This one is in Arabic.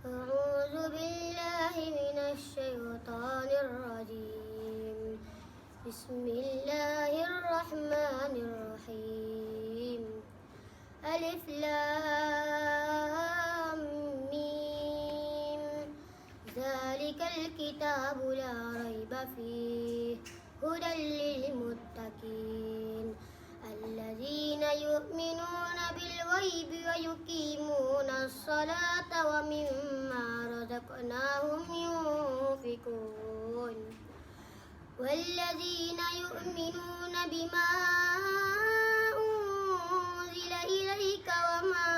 أعوذ بالله من الشيطان الرجيم. بسم الله الرحمن الرحيم. ألف لام ميم. ذلك الكتاب لا ريب فيه هدى للمتقين الذين يؤمنون بالغيب ويقيمون الصلاة ومما رزقناهم ينفقون والذين يؤمنون بما أنزل إليك وما